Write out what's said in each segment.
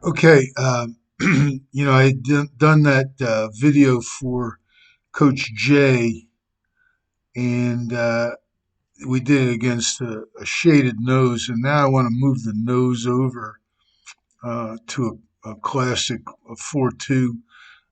Okay, I had done that video for Coach Jay, and we did it against a shaded nose, and now I want to move the nose over to a classic 4-2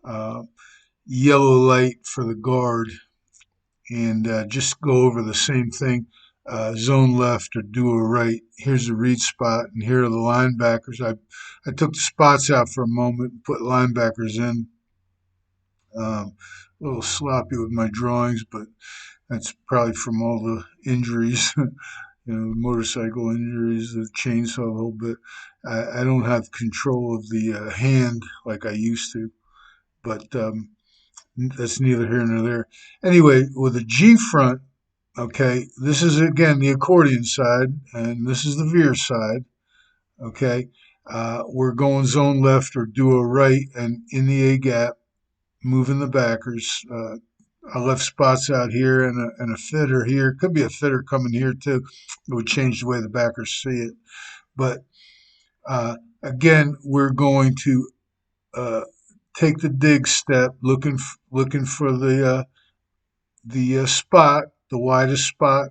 uh, yellow light for the guard, and just go over the same thing. Zone left or duo right. Here's the read spot, and here are the linebackers. I took the spots out for a moment and put linebackers in. A little sloppy with my drawings, but that's probably from all the injuries, motorcycle injuries, the chainsaw a little bit. I don't have control of the hand like I used to, but that's neither here nor there. Anyway, with a G front, okay, this is again the accordion side, and this is the veer side, okay. We're going zone left or duo right, and in the A gap, moving the backers. I left spots out here and a fitter here. Could be a fitter coming here too. It would change the way the backers see it. But again, we're going to uh, take the dig step, looking for the spot, the widest spot,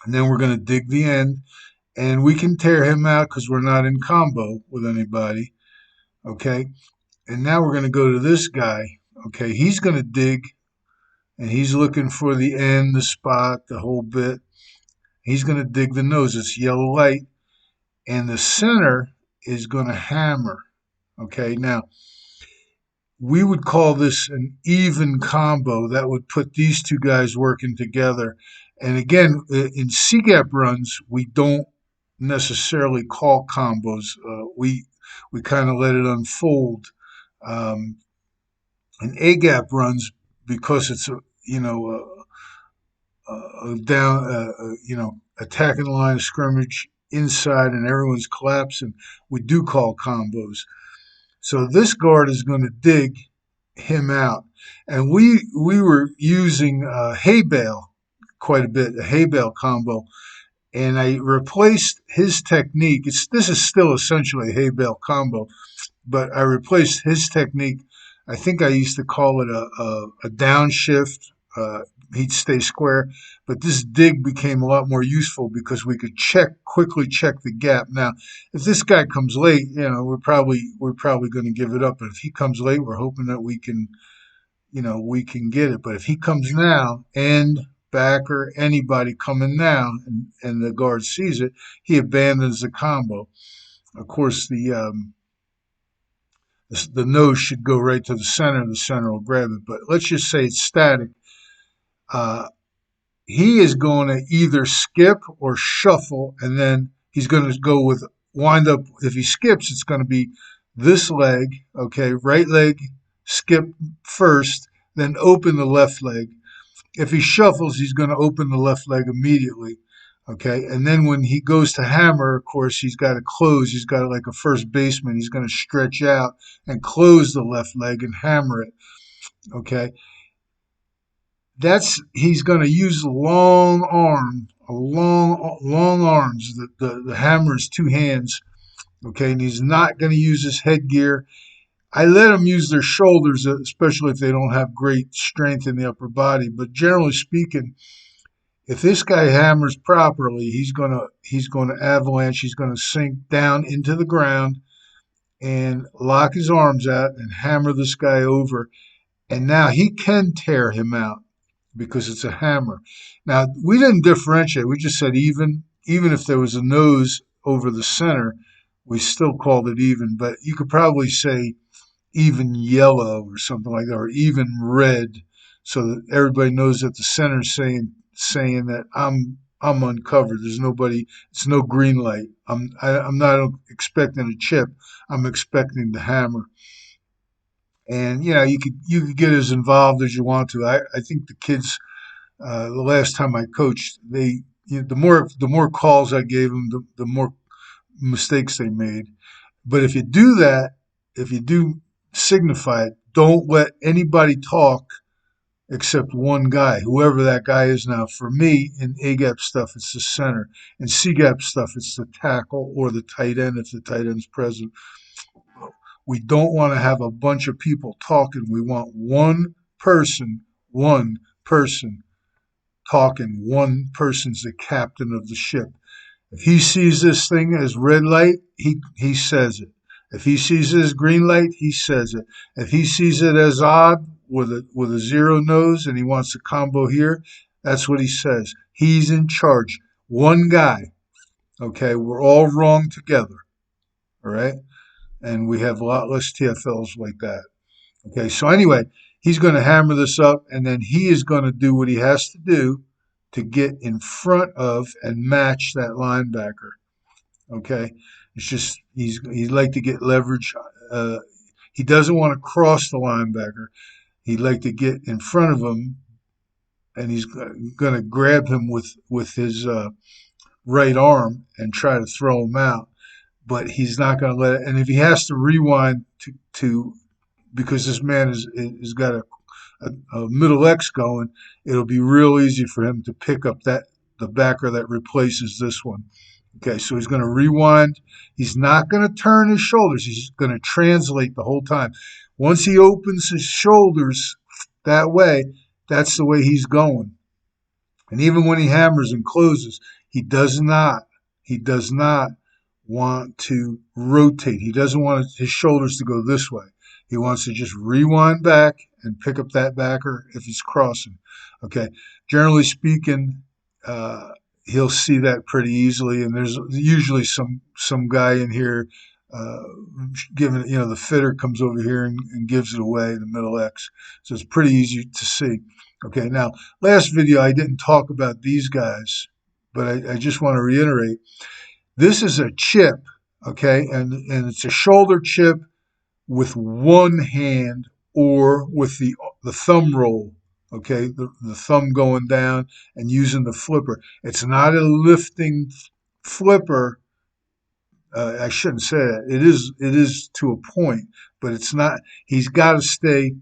and then we're going to dig the end, and we can tear him out because we're not in combo with anybody. Okay, and now we're going to go to this guy. Okay, he's going to dig and he's looking for the end, the spot, the whole bit. He's going to dig the nose. It's yellow light, and the center is going to hammer. Okay, now we would call this an even combo. That would put these two guys working together. And again, in C gap runs, we don't necessarily call combos. We kind of let it unfold. Um, in A gap runs, because it's down, attacking the line of scrimmage inside and everyone's collapsing, we do call combos. So this guard is going to dig him out. And we were using hay bale quite a bit, a hay bale combo. And I replaced his technique. This is still essentially a hay bale combo, but I replaced his technique. I think I used to call it a downshift. Uh, he'd stay square, but this dig became a lot more useful because we could quickly check the gap. Now, if this guy comes late, we're probably going to give it up. But if he comes late, we're hoping that we can get it. But if he comes now, and backer, anybody coming now, and the guard sees it, he abandons the combo. Of course, the nose should go right to the center. The center will grab it. But let's just say it's static. Uh, he is going to either skip or shuffle, and then he's going to go with wind up. If he skips, it's going to be this leg, okay, right leg, skip first, then open the left leg. If he shuffles, he's going to open the left leg immediately. Okay. And then when he goes to hammer, of course, he's got to close. He's got like a first baseman. He's going to stretch out and close the left leg and hammer it. Okay. He's going to use long arms. The hammer is two hands. Okay. And he's not going to use his headgear. I let them use their shoulders, especially if they don't have great strength in the upper body. But generally speaking, if this guy hammers properly, he's gonna avalanche. He's gonna sink down into the ground and lock his arms out and hammer this guy over. And now he can tear him out because it's a hammer. Now we didn't differentiate. We just said even. Even if there was a nose over the center, we still called it even. But you could probably say even yellow or something like that, or even red, so that everybody knows that the center's saying that I'm uncovered. There's nobody. It's no green light. I'm not expecting a chip. I'm expecting the hammer. And you could get as involved as you want to. I think the kids, the last time I coached, the more calls I gave them, the more mistakes they made. But if you do that, if you do signify it, don't let anybody talk except one guy, whoever that guy is now. For me, in A gap stuff, it's the center. In C gap stuff, it's the tackle or the tight end if the tight end's present. We don't want to have a bunch of people talking. We want one person talking. One person's the captain of the ship. If he sees this thing as red light, he says it. If he sees it as green light, he says it. If he sees it as odd with a zero nose and he wants a combo here, that's what he says. He's in charge. One guy. Okay, we're all wrong together. All right, and we have a lot less TFLs like that. Okay, so anyway, he's going to hammer this up, and then he is going to do what he has to do to get in front of and match that linebacker. Okay, it's just he'd like to get leverage. Uh, he doesn't want to cross the linebacker. He'd like to get in front of him, and he's going to grab him with his right arm and try to throw him out. But he's not going to let it. And if he has to rewind to because this man is got a middle X going, it'll be real easy for him to pick up the backer that replaces this one. Okay, so he's going to rewind. He's not going to turn his shoulders. He's going to translate the whole time. Once he opens his shoulders that way, that's the way he's going. And even when he hammers and closes, he does not, he does not want to rotate. He doesn't want his shoulders to go this way. He wants to just rewind back and pick up that backer if he's crossing. Okay. Generally speaking, uh, he'll see that pretty easily. And there's usually some guy in here uh, giving it, the fitter comes over here and gives it away, the middle X. So it's pretty easy to see. Okay, now, last video I didn't talk about these guys, but I just want to reiterate. This is a chip, okay, and it's a shoulder chip with one hand or with the thumb roll, okay, the thumb going down and using the flipper. It's not a lifting flipper. I shouldn't say that. It is to a point, but it's not. He's got to stay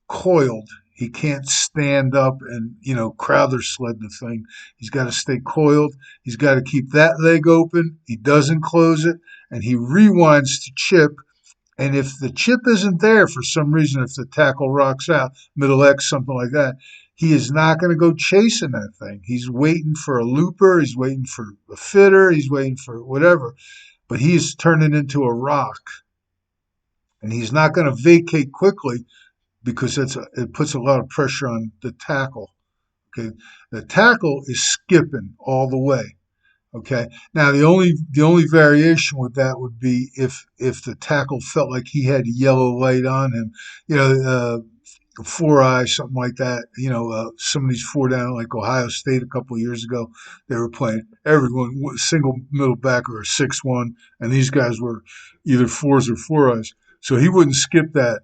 coiled. He can't stand up and Crowther sled the thing. He's got to stay coiled. He's got to keep that leg open. He doesn't close it, and he rewinds to chip. And if the chip isn't there for some reason, if the tackle rocks out, middle X, something like that, he is not going to go chasing that thing. He's waiting for a looper. He's waiting for a fitter. He's waiting for whatever. But he's turning into a rock. And he's not going to vacate quickly because it puts a lot of pressure on the tackle. Okay, the tackle is skipping all the way. Okay, now the only variation with that would be if the tackle felt like he had yellow light on him, you know, 4 eye, something like that. Some of these four down like Ohio State a couple of years ago, they were playing everyone single middle backer or 6-1, and these guys were either fours or 4 eyes. So he wouldn't skip that.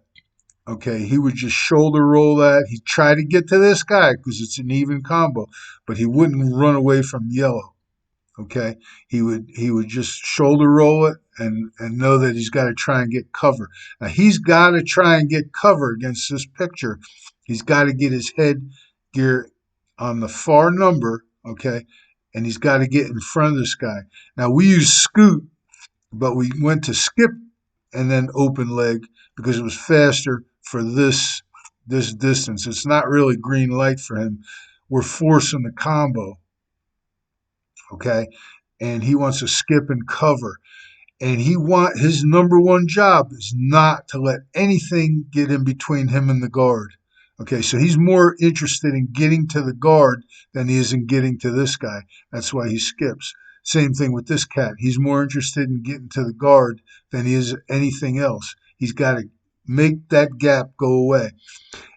Okay, he would just shoulder roll that. He'd try to get to this guy because it's an even combo, but he wouldn't run away from yellow. Okay, he would just shoulder roll it and know that he's got to try and get cover. Now he's got to try and get cover against this picture. He's got to get his head gear on the far number. Okay, and he's got to get in front of this guy. Now we use scoot, but we went to skip and then open leg because it was faster for this distance. It's not really green light for him. We're forcing the combo, okay? And he wants to skip and cover. And his number one job is not to let anything get in between him and the guard. Okay, so he's more interested in getting to the guard than he is in getting to this guy. That's why he skips. Same thing with this cat. He's more interested in getting to the guard than he is anything else. He's got to make that gap go away.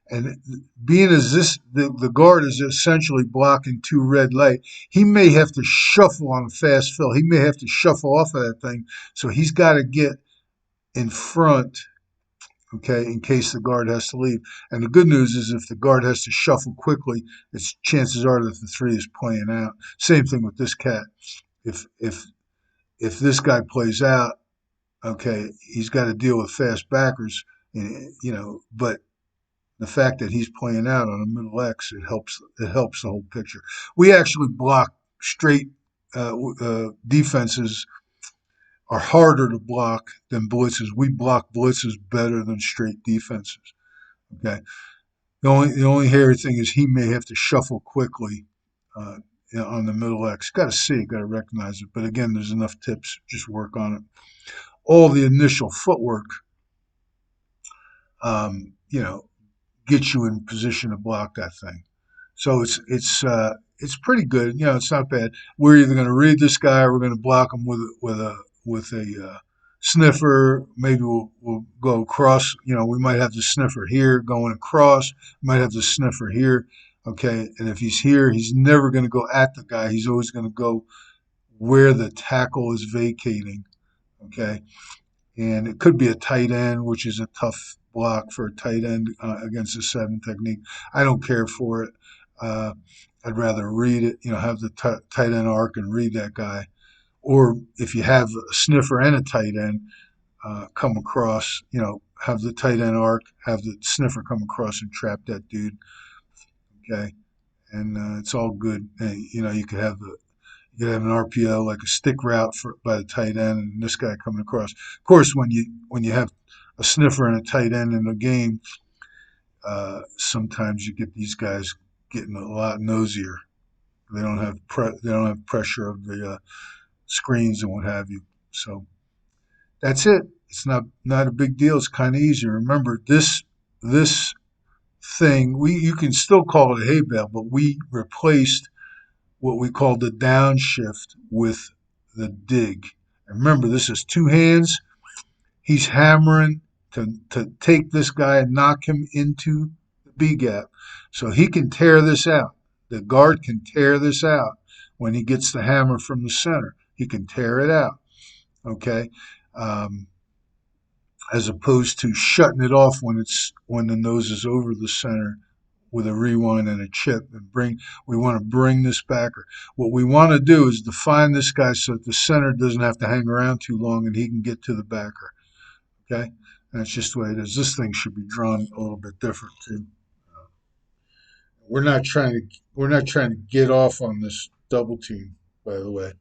And being as the guard is essentially blocking two red light, he may have to shuffle on a fast fill. He may have to shuffle off of that thing. So he's got to get in front, okay, in case the guard has to leave. And the good news is if the guard has to shuffle quickly, its chances are that the three is playing out. Same thing with this cat. If this guy plays out, okay, he's got to deal with fast backers, but The fact that he's playing out on a middle X, it helps the whole picture. We actually block straight defenses are harder to block than blitzes. We block blitzes better than straight defenses. Okay. The only hairy thing is he may have to shuffle quickly uh, on the middle X. Got to see it, got to recognize it. But again, there's enough tips. Just work on it. All the initial footwork, you know, gets you in position to block that thing. So it's pretty good. It's not bad. We're either going to read this guy or we're going to block him with a sniffer. Maybe we'll go across. We might have the sniffer here going across. We might have the sniffer here. Okay, and if he's here, he's never going to go at the guy. He's always going to go where the tackle is vacating. Okay, and it could be a tight end, which is a tough block for a tight end against a seven technique. I don't care for it. Uh, I'd rather read it, have the tight end arc and read that guy. Or if you have a sniffer and a tight end come across, have the tight end arc, have the sniffer come across and trap that dude. Okay, and it's all good. You could have an RPO like a stick route by the tight end, and this guy coming across. Of course, when you have a sniffer and a tight end in the game, sometimes you get these guys getting a lot nosier. They don't have pressure of the screens and what have you. So that's it. It's not a big deal. It's kind of easy. Remember this thing. You can still call it a hay bale, but we replaced what we call the downshift with the dig. And remember, this is two hands. He's hammering to take this guy and knock him into the B gap. So he can tear this out. The guard can tear this out when he gets the hammer from the center. He can tear it out. Okay. Um, as opposed to shutting it off when the nose is over the center with a rewind and a chip and we want to bring this backer. What we want to do is define this guy so that the center doesn't have to hang around too long and he can get to the backer. Okay? And that's just the way it is. This thing should be drawn a little bit different too. We're not trying to get off on this double team, by the way.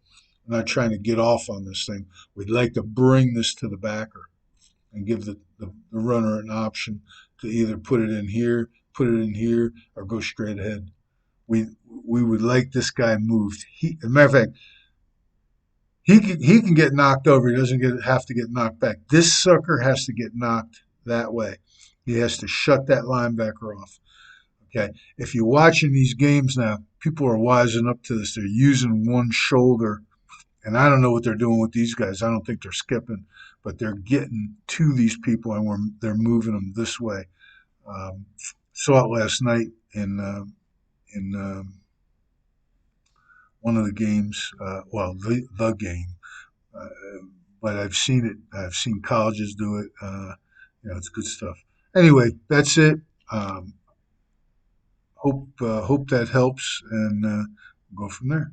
We're not trying to get off on this thing. We'd like to bring this to the backer and give the runner an option to either put it in here, or go straight ahead. We would like this guy moved. As a matter of fact, he can get knocked over. He doesn't have to get knocked back. This sucker has to get knocked that way. He has to shut that linebacker off. Okay. If you're watching these games now, people are wising up to this. They're using one shoulder, and I don't know what they're doing with these guys. I don't think they're skipping, but they're getting to these people, and they're moving them this way. Um, Saw it last night in one of the games. Well, the game, uh, but I've seen it. I've seen colleges do it. It's good stuff. Anyway, that's it. Hope that helps, and go from there.